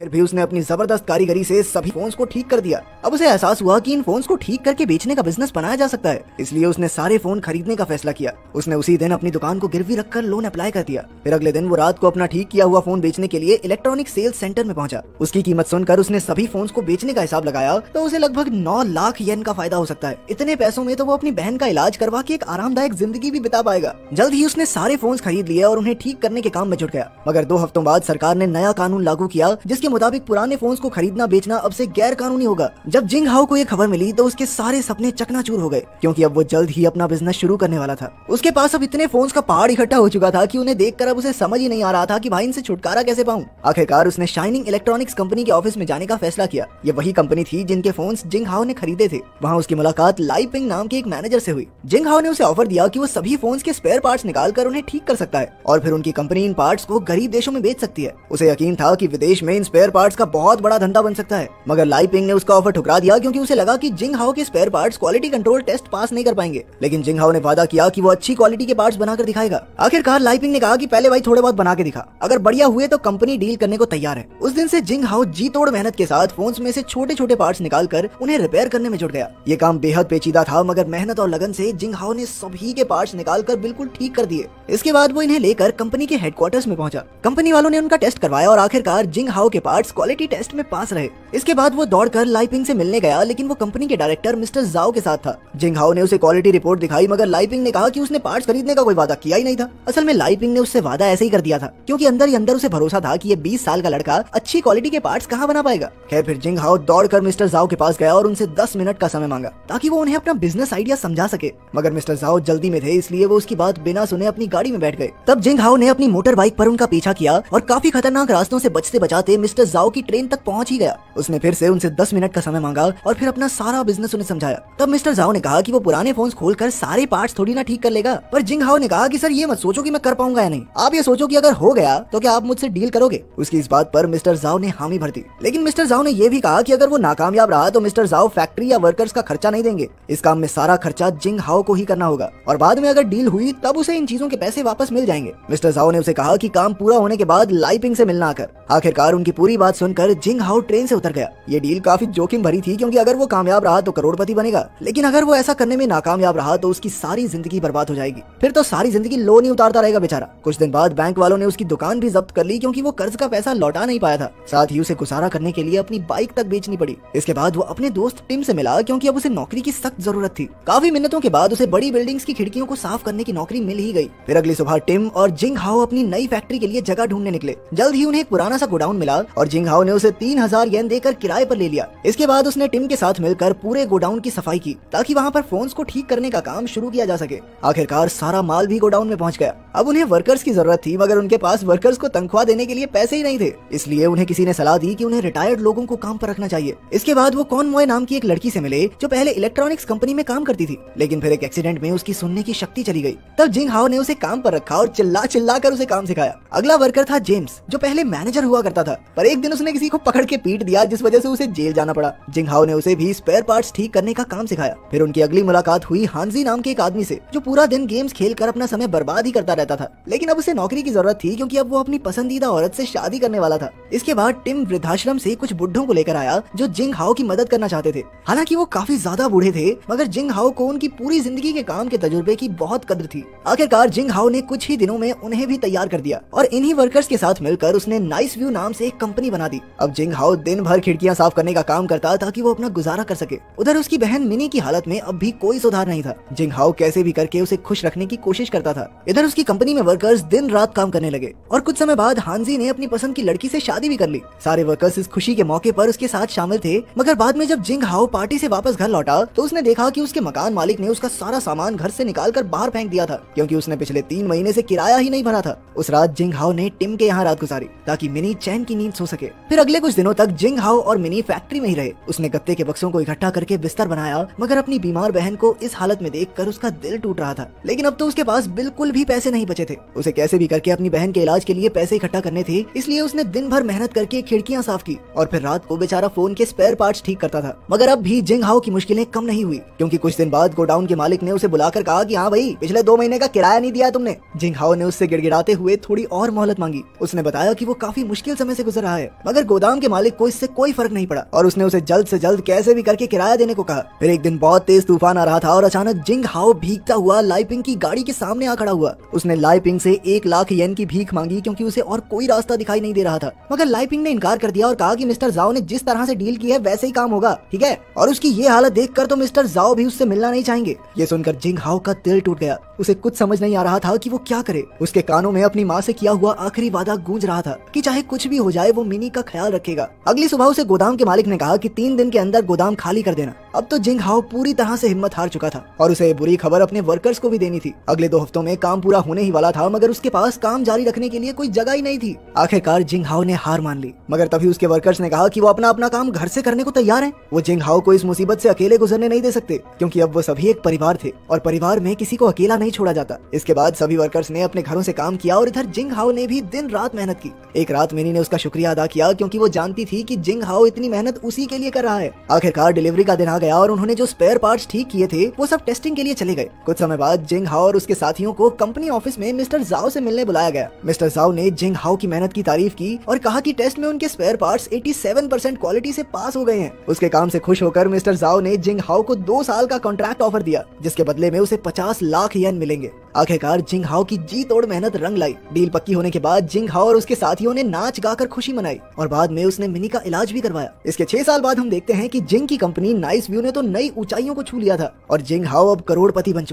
फिर भी उसने अपनी जबरदस्त कारीगरी से सभी फोन्स को ठीक कर दिया। अब उसे एहसास हुआ कि इन फोन्स को ठीक करके बेचने का बिजनेस बनाया जा सकता है, इसलिए उसने सारे फोन खरीदने का फैसला किया। उसने उसी दिन अपनी दुकान को गिरवी रखकर लोन अप्लाई कर दिया। फिर अगले दिन वो रात को अपना ठीक किया हुआ फोन बेचने के लिए इलेक्ट्रॉनिक सेल्स सेंटर में पहुंचा। उसकी कीमत सुनकर उसने सभी फोन्स को बेचने का हिसाब लगाया तो उसे लगभग 9 लाख येन का फायदा हो सकता है। इतने पैसों में तो वो अपनी बहन का इलाज करवा के एक आरामदायक जिंदगी भी बिता पाएगा। जल्द ही उसने सारे फोन्स खरीद लिए और उन्हें ठीक करने के काम में जुट गया। मगर 2 हफ्तों बाद सरकार ने नया कानून लागू किया जिसके मुताबिक पुराने फोन्स को खरीदना बेचना अब से गैर कानूनी होगा। जब जिंग हाओ को ये खबर मिली तो उसके सारे सपने चकनाचूर हो गए, क्योंकि अब वो जल्द ही अपना बिजनेस शुरू करने वाला था। उसके पास अब इतने फोन्स का पहाड़ इकट्ठा हो चुका था कि उन्हें देखकर अब उसे समझ ही नहीं आ रहा था कि भाई इनसे छुटकारा कैसे पाऊं। आखिरकार उसने शाइनिंग इलेक्ट्रॉनिक्स कंपनी के ऑफिस में जाने का फैसला किया। ये वही कंपनी थी जिनके फोन्स जिंग हाओ ने खरीदे थे। वहाँ उसकी मुलाकात लाई पिंग नाम के एक मैनेजर से हुई। जिंग हाओ ने उसे ऑफर दिया कि वो सभी फोन्स के स्पेयर पार्ट्स निकाल कर उन्हें ठीक कर सकता है और फिर उनकी कंपनी इन पार्ट्स को गरीब देशों में बेच सकती है। उसे यकीन था कि विदेश में इन स्पेयर पार्ट्स का बहुत बड़ा धंधा बन सकता है, मगर लाई पिंग ने उसका ऑफर ठुकरा दिया क्योंकि उसे लगा कि जिंग हाओ के spare parts quality control test pass नहीं कर पाएंगे। लेकिन जिंग हाओ ने वादा किया कि वो अच्छी क्वालिटी के पार्ट्स बनाकर दिखाएगा। आखिरकार लाई पिंग ने कहा कि पहले भाई थोड़े बहुत बना के दिखा, अगर बढ़िया हुए तो कंपनी डील करने को तैयार है। उस दिन से जिंग हाओ जी तोड़ मेहनत के साथ फोन्स में से छोटे छोटे पार्ट्स निकालकर उन्हें रिपेयर करने में जुट गया। ये काम बेहद पेचीदा था, मगर मेहनत और लगन से जिंग हाओ ने सभी के पार्ट्स निकालकर बिल्कुल ठीक कर दिए। इसके बाद वो इन्हें लेकर कंपनी के हेडक्वार्टर्स में पहुंचा। कंपनी वालों ने उनका टेस्ट करवाया और आखिरकार जिंग हाओ के पार्ट्स क्वालिटी टेस्ट में पास रहे। इसके बाद वो दौड़कर लाई पिंग से मिलने गया, लेकिन वो कंपनी के डायरेक्टर मिस्टर जाओ के साथ था। जिंग हाओ ने उसे क्वालिटी रिपोर्ट दिखाई, मगर लाई पिंग ने कहा कि उसने पार्ट्स खरीदने का कोई वादा किया ही नहीं था। असल में लाई पिंग ने उससे वादा ऐसे ही कर दिया था, क्योंकि अंदर ही अंदर उसे भरोसा था कि ये 20 साल का लड़का अच्छी क्वालिटी के पार्ट्स कहाँ बना पाएगा। खैर फिर जिंग हाओ दौड़कर मिस्टर जाओ के पास गया और उनसे 10 मिनट का समय मांगा ताकि वो उन्हें अपना बिजनेस आइडिया समझा सके। मगर मिस्टर जाओ जल्दी में थे, इसलिए वो उसकी बात बिना सुने अपनी गाड़ी में बैठ गए। तब जिंग हाओ ने अपनी मोटर बाइक पर उनका पीछा किया और काफी खतरनाक रास्तों से बचते बचाते मिस्टर जाओ की ट्रेन तक पहुंच ही गया। उसने फिर से उनसे 10 मिनट का समय मांगा और फिर अपना सारा बिजनेस उन्हें समझाया। तब मिस्टर जाओ ने कहा कि वो पुराने फोन्स खोलकर सारे पार्ट्स थोड़ी ना ठीक कर लेगा, पर जिंग हाओ ने कहा कि सर ये मत सोचो कि मैं कर पाऊंगा या नहीं, आप ये सोचो कि अगर हो गया तो क्या आप मुझसे डील करोगे। उसकी इस बात पर मिस्टर जाओ ने हामी भर दी। लेकिन मिस्टर जाओ ने यह भी कहा कि अगर वो नाकामयाब रहा तो मिस्टर जाओ फैक्ट्री या वर्कर्स का खर्चा नहीं देंगे। इस काम में सारा खर्चा जिंग हाओ को ही करना होगा और बाद में अगर डील हुई तब उसे इन चीजों के पैसे वापस मिल जाएंगे। मिस्टर जाओ ने उसे कहा कि काम पूरा होने के बाद लाई पिंग से मिलना आकर। आखिरकार उनकी पूरी बात सुनकर जिंग हाओ ट्रेन से उतर गया। ये डील काफी जोखिम भरी थी, क्योंकि अगर वो कामयाब रहा तो करोड़पति बनेगा, लेकिन अगर वो ऐसा करने में नाकामयाब रहा तो उसकी सारी जिंदगी बर्बाद हो जाएगी। फिर तो सारी जिंदगी लोन ही उतारता रहेगा बेचारा। कुछ दिन बाद बैंक वालों ने उसकी दुकान भी जब्त कर ली, क्योंकि वो कर्ज का पैसा लौटा नहीं पाया था। साथ ही उसे गुजारा करने के लिए अपनी बाइक तक बेचनी पड़ी। इसके बाद वो अपने दोस्त टिम से मिला, क्योंकि अब उसे नौकरी की सख्त जरूरत थी। काफी मिन्नतों के बाद उसे बड़ी बिल्डिंग्स की खिड़कियों को साफ करने की नौकरी मिल ही गई। फिर अगली सुबह टिम और जिंग हाओ अपनी नई फैक्ट्री के लिए जगह ढूंढने निकले। जल्द ही उन्हें एक पुराना सा गोडाउन मिला और जिंग हाओ ने उसे 3000 येन देकर किराए पर ले लिया। इसके बाद उसने टिम के साथ मिलकर पूरे गोडाउन की सफाई की ताकि वहाँ पर फोन्स को ठीक करने का काम शुरू किया जा सके। आखिरकार सारा माल भी गोडाउन में पहुंच गया। अब उन्हें वर्कर्स की जरूरत थी, मगर उनके पास वर्कर्स को तनख्वाह देने के लिए पैसे ही नहीं थे। इसलिए उन्हें किसी ने सलाह दी कि उन्हें रिटायर्ड लोगों को काम पर रखना चाहिए। इसके बाद वो कॉनवॉय नाम की एक लड़की से मिले जो पहले इलेक्ट्रॉनिक्स कंपनी में काम करती थी, लेकिन फिर एक एक्सीडेंट में उसकी सुनने की शक्ति चली गई। तब जिंग हाओ ने उसे काम पर रखा और चिल्ला चिल्ला कर उसे काम सिखाया। अगला वर्कर था जेम्स, जो पहले मैनेजर हुआ करता था, पर एक दिन उसने किसी को पकड़ के पीट दिया, जिस वजह से उसे जेल जाना पड़ा। जिंग हाओ ने उसे भी स्पेयर पार्ट्स ठीक करने का काम सिखाया। फिर उनकी अगली मुलाकात हुई हांजी नाम के एक आदमी से, जो पूरा दिन गेम्स खेलकर अपना समय बर्बाद ही करता रहता था। लेकिन अब उसे नौकरी की जरूरत थी, क्योंकि अब वो अपनी पसंदीदा औरत से शादी करने वाला था। इसके बाद टिम वृद्धाश्रम से कुछ बुढ़ों को लेकर आया जो जिंग हाओ की मदद करना चाहते थे। हालांकि वो काफी ज्यादा बूढ़े थे, मगर जिंग हाओ को उनकी पूरी जिंदगी के काम के तजुर्बे की बहुत कद्र थी। आखिरकार जिंग हाओ ने कुछ ही दिनों में उन्हें भी तैयार कर दिया और इन्हीं वर्कर्स के साथ मिलकर उसने नाइस व्यू नाम से एक कंपनी बना दी। अब जिंग हाओ दिन भर खिड़कियां साफ करने का काम करता ताकि वो अपना गुजारा कर सके। उधर उसकी बहन मिनी की हालत में अब भी कोई सुधार नहीं था। जिंग हाओ कैसे भी करके उसे खुश रखने की कोशिश करता था। इधर उसकी कंपनी में वर्कर्स दिन रात काम करने लगे और कुछ समय बाद हांजी ने अपनी पसंद की लड़की से शादी भी कर ली। सारे वर्कर्स इस खुशी के मौके पर उसके साथ शामिल थे, मगर बाद में जब जिंग हाओ पार्टी से वापस घर लौटा तो उसने देखा कि उसके मकान मालिक ने उसका सारा सामान घर से निकालकर बाहर फेंक दिया था, क्योंकि उसने पिछले 3 महीने से किराया ही नहीं भरा था। उस रात जिंग हाओ ने टिम के यहाँ रात गुजारी ताकि मिनी चैन की नींद सो सके। फिर अगले कुछ दिनों तक जिंग हाओ और मिनी फैक्ट्री में ही रहे। उसने गत्ते के बक्सों को इकट्ठा करके बिस्तर बनाया, मगर अपनी बीमार बहन को इस हालत में देखकर उसका दिल टूट रहा था। लेकिन अब तो उसके पास बिल्कुल भी पैसे नहीं बचे थे। उसे कैसे भी करके अपनी बहन के इलाज के लिए पैसे इकट्ठा करने थे, इसलिए उसने दिन भर मेहनत करके खिड़कियां साफ की और फिर रात को बेचारा फोन के स्पेयर पार्ट्स ठीक करता था। मगर अब भी जिंग हाओ की मुश्किलें कम नहीं हुई, क्योंकि कुछ दिन बाद गोडाउन के मालिक ने उसे बुलाकर कहा कि हाँ भाई, पिछले 2 महीने का किराया नहीं दिया तुमने। जिंग हाओ ने उससे गिड़गिड़ाते हुए थोड़ी और मोहलत मांगी। उसने बताया कि वो काफी मुश्किल समय से गुजर रहा है, मगर गोदाम के मालिक को इससे कोई फर्क नहीं पड़ा और उसने उसे जल्द से जल्द कैसे भी करके किराया देने को कहा। फिर एक दिन बहुत तेज तूफान आ रहा था और अचानक जिंग हाओ भीगता हुआ लाइपिंग की गाड़ी के सामने आ खड़ा हुआ। उसने लाइपिंग से 1 लाख येन की भीख मांगी, क्योंकि उसे और कोई रास्ता दिखाई नहीं दे रहा था। मगर लाइपिंग ने इनकार कर दिया और कहा कि मिस्टर जाओ ने जिस तरह से डील की है वैसे ही काम होगा, ठीक है। और उसकी ये हालत देखकर तो मिस्टर जाओ भी उससे मिलना नहीं चाहेंगे। ये सुनकर जिंग हाओ का दिल टूट गया। उसे कुछ समझ नहीं आ रहा था कि वो क्या करे। उसके कानों में अपनी माँ से किया हुआ आखिरी वादा गूंज रहा था कि चाहे कुछ भी हो जाए वो मिनी का ख्याल रखेगा। अगली सुबह उसे गोदाम के मालिक ने कहा कि 3 दिन के अंदर गोदाम खाली कर देना। अब तो जिंग हाओ पूरी तरह से हिम्मत हार चुका था और उसे बुरी खबर अपने वर्कर्स को भी देनी थी। अगले 2 हफ्तों में काम पूरा होने ही वाला था, मगर उसके पास काम जारी रखने के लिए कोई जगह ही नहीं थी। आखिरकार जिंग हाओ ने हार मान ली, मगर तभी उसके वर्कर्स ने कहा कि वो अपना अपना काम घर से करने को तैयार हैं। वो जिंग हाओ को इस मुसीबत से अकेले गुजरने नहीं दे सकते, क्योंकि अब वो सभी एक परिवार थे और परिवार में किसी को अकेला नहीं छोड़ा जाता। इसके बाद सभी वर्कर्स ने अपने घरों से काम किया और इधर जिंग हाओ ने भी दिन रात मेहनत की। एक रात मिनी ने उसका शुक्रिया अदा किया, क्योंकि वो जानती थी कि जिंग हाओ इतनी मेहनत उसी के लिए कर रहा है। आखिरकार डिलीवरी का दिन आ गया और उन्होंने जो स्पेयर पार्ट्स ठीक किए थे वो सब टेस्टिंग के लिए चले गए। कुछ समय बाद जिंग हाओ और उसके साथियों को कंपनी ऑफिस में मिस्टर जाओ से मिलने बुलाया गया। मिस्टर जाओ ने जिंग हाओ की मेहनत की तारीफ की और कहा कि टेस्ट में उनके स्पेयर पार्ट्स 87% क्वालिटी से पास हो गए हैं। उसके काम से खुश होकर मिस्टर जाओ ने जिंग हाओ को 2 साल का कॉन्ट्रैक्ट ऑफर दिया, जिसके बदले में उसे 50 लाख येन मिलेंगे। आखिरकार जिंग हाओ की जी तोड़ मेहनत रंग लाई। डील पक्की होने के बाद जिंग हाओ और उसके साथियों ने नाच गाकर खुशी मनाई और बाद में उसने मिनी का इलाज भी करवाया। इसके 6 साल बाद हम देखते हैं कि जिंग की कंपनी नाइस व्यू ने तो नई ऊंचाइयों को छू लिया था और जिंग हाओ अब करोड़पति बन चुका।